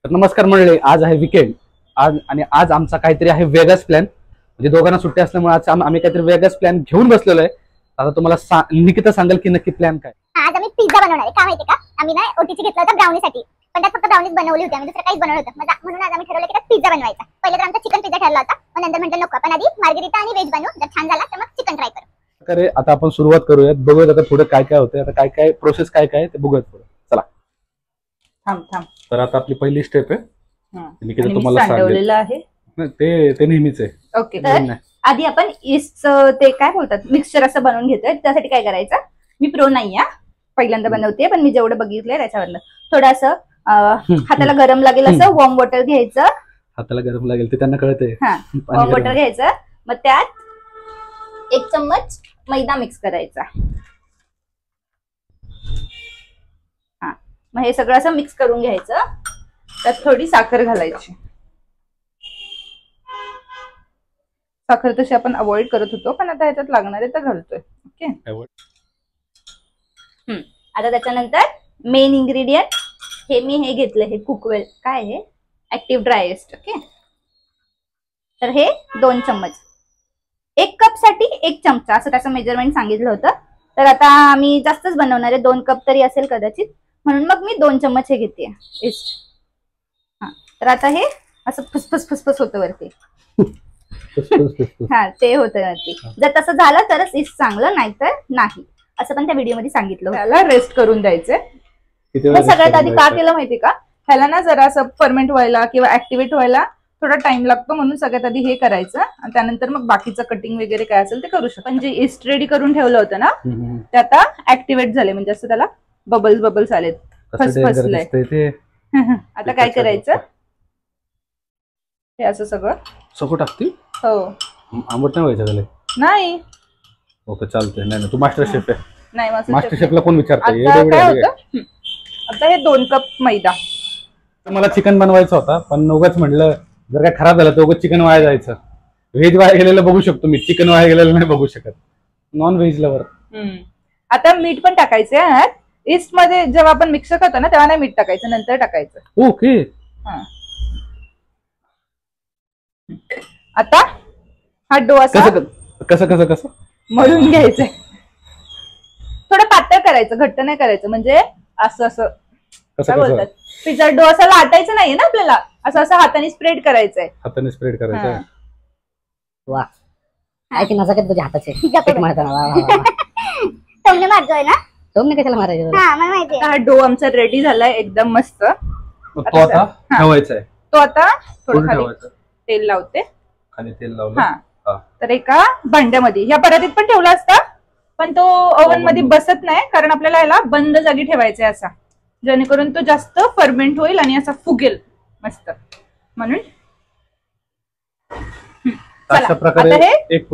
तर नमस्कार मंडळी, आज आहे वीकेंड. आज आमचा काहीतरी आहे वेगळाच प्लॅन. म्हणजे दोघांना सुट्टी असल्यामुळे आज आम्ही काहीतरी वेगळाच प्लॅन घेऊन बसलेलो आहे. आता तुम्हाला निकिता सांगेल की नक्की प्लॅन काय. आज आम्ही पिझ्झा बनवणार आहे. काय माहिती का, आम्ही ना ओटीची घेतला होता ब्राउनीसाठी, पण त्यात फक्त ब्राउनीज बनवली होती, आम्ही दुसरं काहीच बनवलं होतं. म्हणून आज आम्ही ठरवलं की त्यात पिझ्झा बनवायचा. पहिले तर आमचा चिकन पिझ्झा ठरला होता, पण नंतर म्हटलं नको, आपण आधी मार्गरिटा आणि व्हेज बनवू. जर छान झाला तर मग चिकन ट्राय करू. अरे आता आपण सुरुवात करूयात. बघूयात आता पुढे काय काय होतंय. आता काय काय प्रोसेस काय काय ते बघूयात पुढे. चला थांब. तर आता आपली पहिली स्टेप आहे. निकिता आणि तुम्हाला मी सांगेल. सांडवलेलं आहे. ते नेहमीच आहे. ओके, तर आधी आपण ईस्ट ते काय बोलतात मिक्सचर असं बनवून घेतोय. त्यासाठी काय करायचं, मी प्रो नाही आहे, पहिल्यांदा बनवते, पण मी जेवढं बघितलंय त्याच्यावरनं थोडं असं हाताला गरम लागेल असं वॉर्म वॉटर घ्यायचं. हाताला गरम लागेल ते त्यांना कळतंय. वॉर्म वॉटर घ्यायचं, मग त्यात 1 चम्मच मैदा मिक्स करायचा. मग हे सगळं असं मिक्स करून घ्यायचं. त्यात थोडी साखर घालायची. साखर तशी आपण अवॉइड करत होतो, पण आता ह्याच्यात लागणार आहे तर घालतोय. ओके, आता त्याच्यानंतर मेन इन्ग्रेडियंट हे मी हे घेतलं, हे कुकवेल काय आहे, ऍक्टिव्ह ड्राय येस्ट. ओके, तर हे 2 चम्मच, 1 कप साठी 1 चमचा असं त्याचं मेजरमेंट सांगितलं होतं. तर आता आम्ही जास्तच बनवणार आहे, 2 कप तरी असेल कदाचित, म्हणून मग मी 2 चम्मच हे घेते येस्ट. तर आता हे असं फुसफुस फुसफुस होतं वरती. ते होतं वरती. जर तसं झालं तरच इस्ट चांगलं, नाहीतर नाही, असं पण त्या व्हिडिओ मध्ये सांगितलं. त्याला रेस्ट करून द्यायचंय. सगळ्यात आधी का केलं माहिती का, ह्याला ना जरा असं फर्मेंट व्हायला किंवा ऍक्टिव्हेट व्हायला थोडा टाइम लागतो, म्हणून सगळ्यात आधी हे करायचं आणि त्यानंतर मग बाकीचं कटिंग वगैरे काय असेल ते करू शकतो. पण जे इस्ट रेडी करून ठेवलं होतं ना, ते आता ऍक्टिव्हेट झाले, म्हणजे असं त्याला बबल्स आलेत, फसफसलंय. आता काय करायचं, हे असं सगळं टाकते. हो, आंबट नाही व्हायचं त्याला. नाही, ओके चालतंय. नाही तू मास्टर शेफ आहे. नाही, मास्टर शेफला कोण विचारतंय. काय होतं, आता हे 2 कप मैदा. मला चिकन बनवायचं होता, पण उगाच म्हटलं जर काय खराब झालं तर उगाच चिकन वाया जायचं. व्हेज वाया गेलेलं बघू शकतो मी, चिकन वाया गेलेलं नाही बघू शकत. Non veg lover. आता मीठ पण टाकायचंय. ईस्ट मध्ये जेव्हा आपण मिक्सर करतो ना, तेव्हा नाही मीठ टाकायचं, नंतर टाकायचं. ओके. आता हा डो असा कसं मळून घ्यायचंय. थोडं पातळ करायचं, घट्ट नाही करायचं. म्हणजे असं काय बोलतात, पिझ्झा डो असा लाटायचं नाहीये ना आपल्याला, असं हाताने स्प्रेड करायचंय. हाताने स्प्रेड करायचं. वा, काय की नजाकत तुझ्या हाताचे. टोमने मारतोय ना, टोमने कशाला मारायचं. हा मला माहिती आहे. हा डो आमचा रेडी झालाय एकदम मस्त. तो आता ठेवायचा आहे. तो आता थोडं खाली तेल लावते. खाली तेल लावलं. तर एका भांड्यामध्ये, ह्या परातीत पण ठेवला असता, पण तो ओव्हन मध्ये बसत नाही, कारण आपल्याला याला बंद जागी ठेवायचा असा, जेणेकरून तो जास्त फर्मेंट होईल आणि असा फुगेल मस्त. म्हणून अशा प्रकारे एक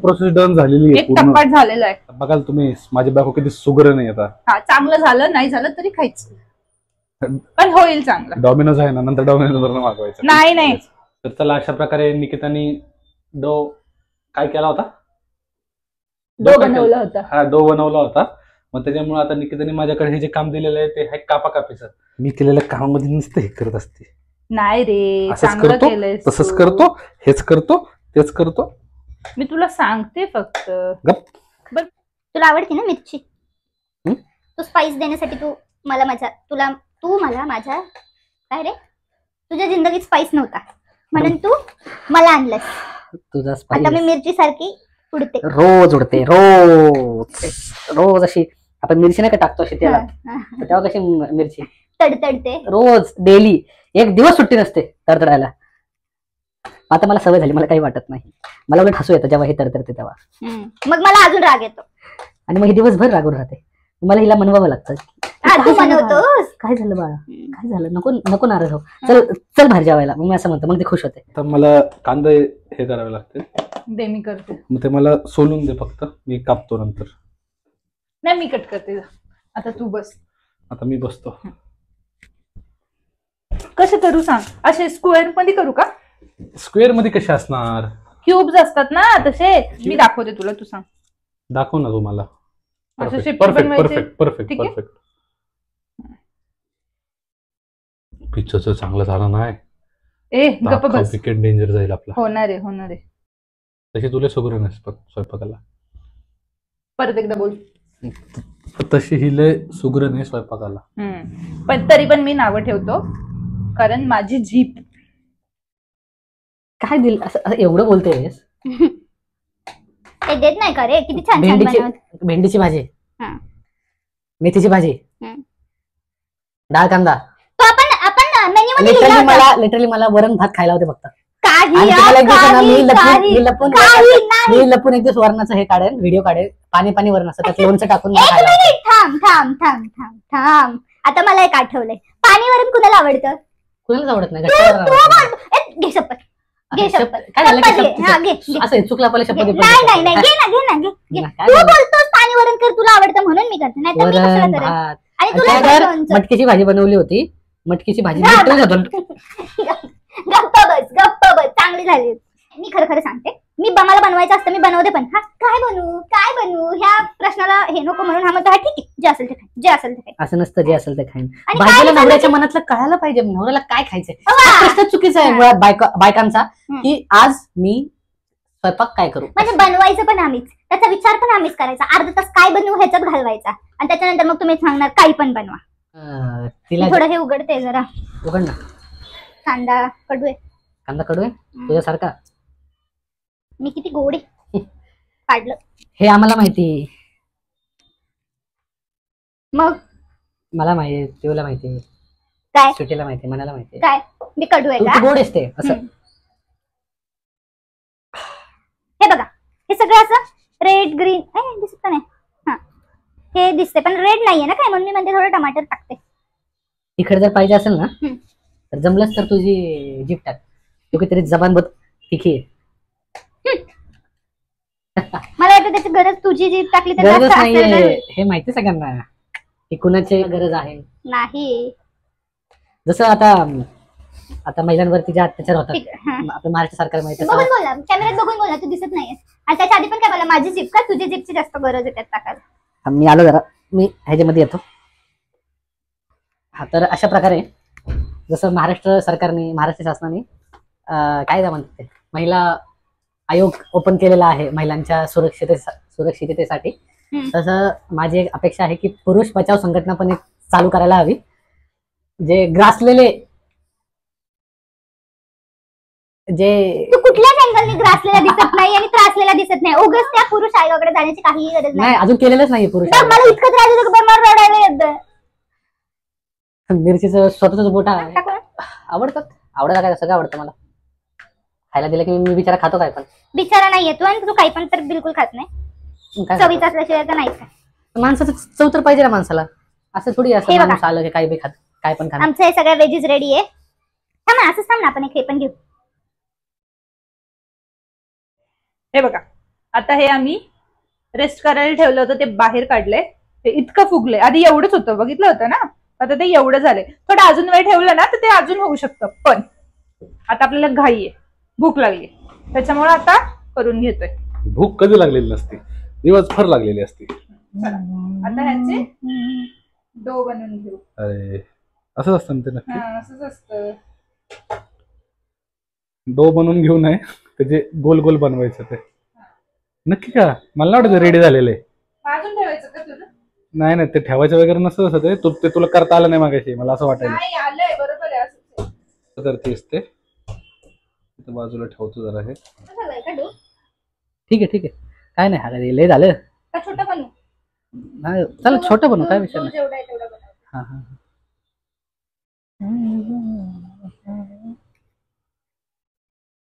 प्रोसेस डन झालेली आहे, एक टप्पा झालेला आहे. बघाल तुम्ही, माझी बायको किती सुगर नाही. आता चांगलं झालं, नाही झालं तरी खायचं, पण होईल चांगलं. डॉमिनोज आहे ना, नंतर डॉमिनोज मागवायचं. नाही. तर चला, अशा प्रकारे निकितानी डो काय केला होता, डो बनवला होता. हा, डो बनवला होता. मग त्याच्यामुळे आता निकिताने माझ्याकडे हे जे काम दिलेलं आहे ते आहे कापाकापीचं. मी केलेल्या कामामध्ये नुसतं हे करत असते. नाही रे, असंच करतो, तसंच करतो, हेच करतो, तेच करतो. मी तुला सांगते फक्त. तुला आवडते ना मिरची, तू स्पाइस देण्यासाठी तू मला माझ्या काय रे, तुझ्या जिंदगीत स्पाइस नव्हता, म्हणून तू मला आणलंस. तुझा आता मी मिरची सारखी उडते, रोज उडते, रोज अशी आपण मिरची नाही का टाकतो अशी त्याला, तेव्हा कशी मिरची तडतडते रोज, डेली. एक दिवस सुट्टी नसते तडतडायला. आता मला सवय झाली, मला काही वाटत नाही. मला उलट हसू येतं जेव्हा हे तडतडते तेव्हा. मग मला अजून राग येतो, आणि मग हे दिवसभर रागून राहते. मला हिला मनवावं लागतं. काय झालं बाळा, काय झालं, नको नाराज हो, चल बाहेर जेवायला. मग मी असं म्हणतो, मग ते खुश होते. तर मला कांदा हे करावे लागते. दे, मी करते. मग ते मला सोलून दे फक्त, मी कापतो नंतर. नाही, मी कट करते. आता तू बस. आता मी बसतो. कसे करू सांग, असे स्क्वेअर मध्ये करू का? स्क्वेअर मध्ये कसे असणार, क्यूब्स असतात ना तसे. मी दाखवते तुला, तू सांग. दाखव ना तुम्हाला. Perfect perfect perfect perfect perfect. पिझ्झाचं चांगलं झालं नाही ए गप्प बस. विकेट डेंजर जाईल आपला. होणार आहे. तशी तुला सुगरण आहे स्वयंपाकाला. परत एकदा बोल. तशी ही लय सुगरण आहे स्वयंपाकाला. पण तरी पण मी नावं ठेवतो कारण माझी जीप. काय दिल असं एवढं बोलतेस? ते देत नाही का रे? किती छान छान बनवत. भेंडीची भाजी, हा. मेथीची भाजी, डाळ कांदा. तो आपण मेन्यू मध्ये लिहिला होता. लिटरली मला वरण भात खायला होते फक्त. काही आणि यार, तुम्हाला एक दिवस आहे ना, काही, मी लपून एक दिवस वरणाचं हे काढेन, व्हिडिओ काढेन, पाणी वरण असं त्यात लोणचं टाकून मला एक खायला होतं. मिनिट थांब. आता मला एक आठवलंय. पाणी वरण कुणाला आवडतं? कुणालाच आवडत नाही. तू घरच्यावर बोल. घे शपथ. घे शपथ. काय झालं की शपथ घे. हा, घे. असं चुकला पहिले शपथ नाही. घे ना. तू बोलतोस पाणी वरण कर तुला आवडतं म्हणून मी करते. नाही तर मी कशाला वरण करेन? भात. आणि तुला त्या काय घर लोणचं? मटकीची भाजी बनवली होती. मटकीची भाजी जा literally होतं. गप्प बस. चांगली झाली. मी खरं सांगते. मला बनवायचं असतं मी बनवते पण. हा काय बनवू ह्या प्रश्नाला हे नको म्हणून हा म्हणतो हा ठीक आहे जे असेल ते खाय. असं नसतं जे असेल ते खाईन. आणि बायकोला काय नवऱ्याच्या मनातलं कळायला पाहिजे. नवऱ्याला काय खायचंय वा. हा प्रश्न चुकीचा आहे मुळात बायकांचा, हम्म. की आज मी स्वयंपाक काय करू. म्हणजे बनवायचं पण आम्हीच, त्याचा विचार पण आम्हीच करायचा. अर्धा तास काय बनवू ह्याच्यात घालवायचा आणि त्याच्यानंतर मग तुम्ही सांगणार काही पण बनवा. तिला थोडं हे उघडते जरा. उघड ना. कांदा कडू आहे. कांदा कडू आहे तुझ्यासारखा. मी किती गोड आहे. काढलं. हे आम्हाला माहिती. मग मला माहिती, तुला माहिती, काय सुटीला माहिती, मनाला माहिती. काय मी कडू आहे तू का? गोड असते असं. हे बघा हे सगळं असं रेड ग्रीन दिसत का नाही? हा हे दिसते पण रेड नाहीये ना काय म्हणून मी म्हणते थोडं टमाटर टाकते. तिखट जर पाहिजे असेल ना हम्म. तर जमलंच तर तुझी जीभ टाक. तू काहीतरी जबान बघ तिखी आहे. मला वाटतं त्याची गरज तुझी जी टाकली तर गरजच जास्त असेल नाहीये तर- हे माहिती सगळ्यांना की कुणाची गरज आहे. नाही जसं आता महिलांवरती जे अत्याचार होतात ठीक आहे, हा. आपल्या महाराष्ट्र सरकार माहिती बघून बोला कॅमेऱ्यात बघून बोला तू दिसत नाहीये. आणि त्याच्या आधी पण काय बोला माझी जीप का तुझी जीपची जास्त गरज आहे त्यात टाकायला. मी आलो जरा मी ह्याच्यामध्ये येतो. हा तर अशा प्रकारे जसं महाराष्ट्र सरकारने महाराष्ट्र शासनाने काय म्हणतात ते महिला आयोग ओपन केलेला आहे महिलांच्या सुरक्षिततेसाठी. तसं माझी एक अपेक्षा आहे की पुरुष बचाव संघटना पण एक चालू करायला हवी. जे ग्रासलेले जे तू कुठल्याच अँगलने ग्रासलेला दिसत नाही आणि त्रासलेला दिसत नाही. उगाच त्या पुरुष आयोगाकडे जाण्याची काही गरज नाही नाही. अजून केलेलंच नाही पुरुष बघ, मला इतकं त्रास होतो की मला रडायला येतं. मिरचीचं स्वतःच बोट आहे. टाकू ना? आवडतं काय सगळं आवडतं मला. खायला दिलं की मी बिचारा खातो काय पण. बिचारा नाहीये तू आणि तू काही पण तर बिलकुल खात नाही. काय चवीचा असल्याशिवाय तर नाहीच काय. माणसाचं चव तर पाहिजे ना माणसाला. असं थोडी असं हे बघा. माणूस आलं की काही बी खात काय पण खात. आमचं हे सगळ्या वेजीज रेडी आहे. थांब ना असंच थांब ना आपण एक हे पण घेऊ. हे बघा आता हे आम्ही रेस्ट करायला ठेवलं होतं ते बाहेर काढलंय. ते इतकं फुगलंय. आधी एवढंच होतं बघितलं होतं ना. आता ते एवढं झालंय. थोडं अजून वेळ ठेवलं ना तर ते अजून होऊ शकतं. पण आता आपल्याला घाई आहे भूक लागली त्याच्यामुळे आता करून घेतोय. भूक कधी लागलेली नसते दिवसभर लागलेली असते. आता ह्याचे डो बनवून घेऊ. अरे असंच असतं ना ते नक्की. असंच असतं. डो बनवून घेऊ नये त्याचे गोल गोल बनवायचं ते नक्की का. मला नाही वाटतं रेडी झालेलं आहे. अजून ठेवायचं का तुला? नाही ते ठेवायचं वगैरे नसतं असं ते तुला करता आलं नाही मागाशी मला असं वाटायला. नाही आलंय बरोबर आहे असंच आहे. तर तेच ते बाजूला ठेवतो जरा हे. झालंय का डो? ठीक आहे काय नाही हा लय झालं. का छोटं बनवू? नाही चल छोटं बनव काय विषय डो नाही. जेवढा आहे तेवढा बनव. हा हा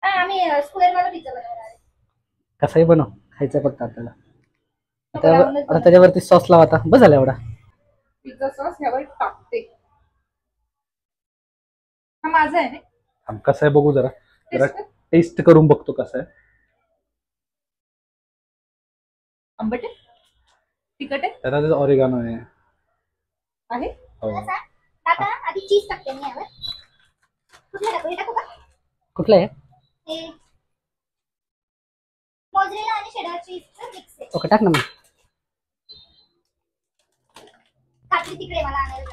आम्ही स्क्वेअर वाला पिझ्झा बनवणार आहे. कसंही बनव खायचं फक्त आपल्याला. आता त्याच्यावरती सॉस लावा आता बस झाला एवढा. पिझ्झा सॉस ह्यावर टाकते. हा माझा आहे ना. कसं आहे बघू जरा टेस्ट करून बघतो कसं आहे. आंबट आहे तिखट आहे त्यात ऑरिगानो आहे. हो. टाका आधी चीज टाकते मी यावर. कुठलं टाकू? हे टाकू का? कुठलं आहे हे मोझरेला आणि शेडर चीजचं मिक्स आहे. ओके टाक ना मग. कात्री तिकडे मला आणायला.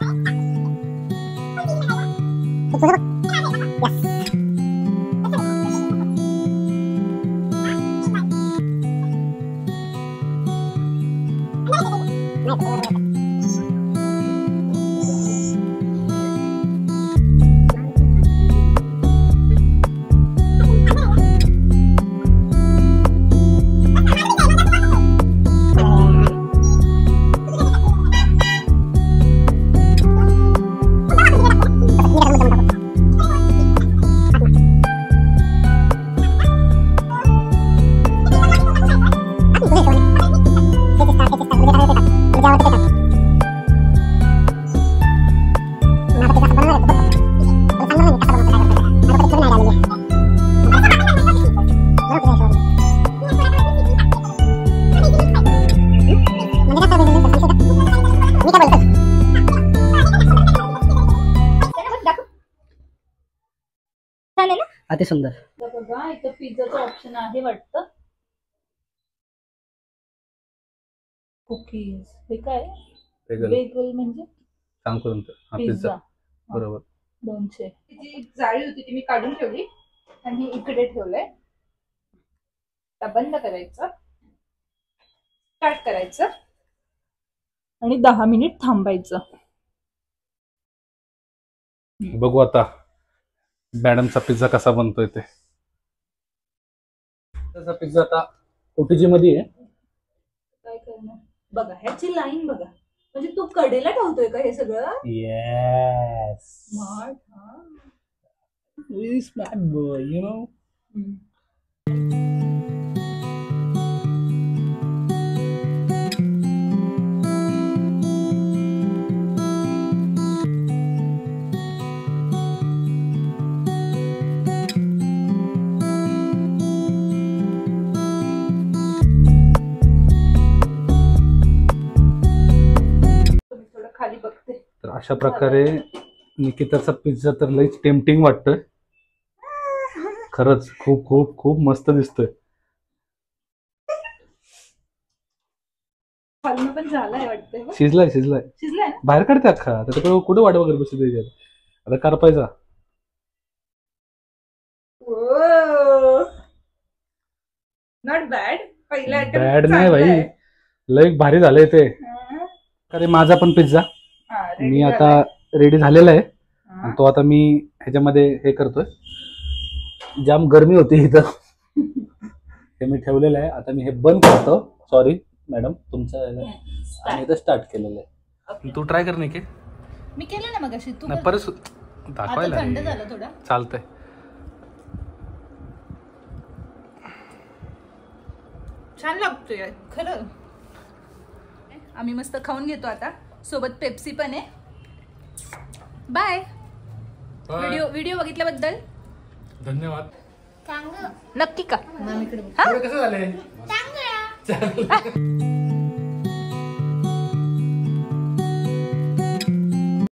अति सुंदर. बघा इथं पिझ्झाचं ऑप्शन आहे वाटतं. कुकीज हे काय बेगल म्हणजे सांगतो नंतर. पिझ्झा बरोबर 200. जी जाळी होती ती मी काढून ठेवली आणि इकडे ठेवलंय. आता बंद करायचं, स्टार्ट करायचं आणि 10 मिनिट थांबायचं. बघू आता मॅडमचा पिझ्झा कसा बनतोय ते. त्याचा पिझ्झा आता ओटीजी मध्ये आहे. काय करणार बघा, ह्याची लाईन बघा. म्हणजे तू कडेला ठेवतोय का हे सगळं? Yes smart. Very smart boy you know. खाली बघते. तर अशा प्रकारे निकिताचा पिझ्झा तर लईच टेम्पटिंग वाटतोय. खरंच खूप खूप खूप मस्त दिसतोय. खालनं पण झालाय वाटतंय. शिजलाय शिजलाय ना? बाहेर काढते अख्खा. आता कुठे वाट वगैरे बसू द्यायची आता करपायचा. Not bad. पहिला बॅड नाही भाई, लई भारी झालंय ते. अरे माझा पण पिझ्झा मी आता रेडी झालेला आहे. आणि तो आता मी ह्याच्यामध्ये हे करतोय. जाम गरमी होती इथं. हे मी ठेवलेलं आहे. आता मी हे बंद करतो. सॉरी मॅडम तुमचं आणि इथं स्टार्ट केलेलं आहे. तू ट्राय कर नाही की मी केलं ना मगाशी. तू परत दाखवायला थंड झालं थोडं. चालतंय. छान लागतोय खरं. आम्ही मस्त खाऊन घेतो आता. सोबत पेप्सी पण आहे. बाय. व्हिडिओ बघितल्याबद्दल धन्यवाद. नक्की का? कसं झालंय?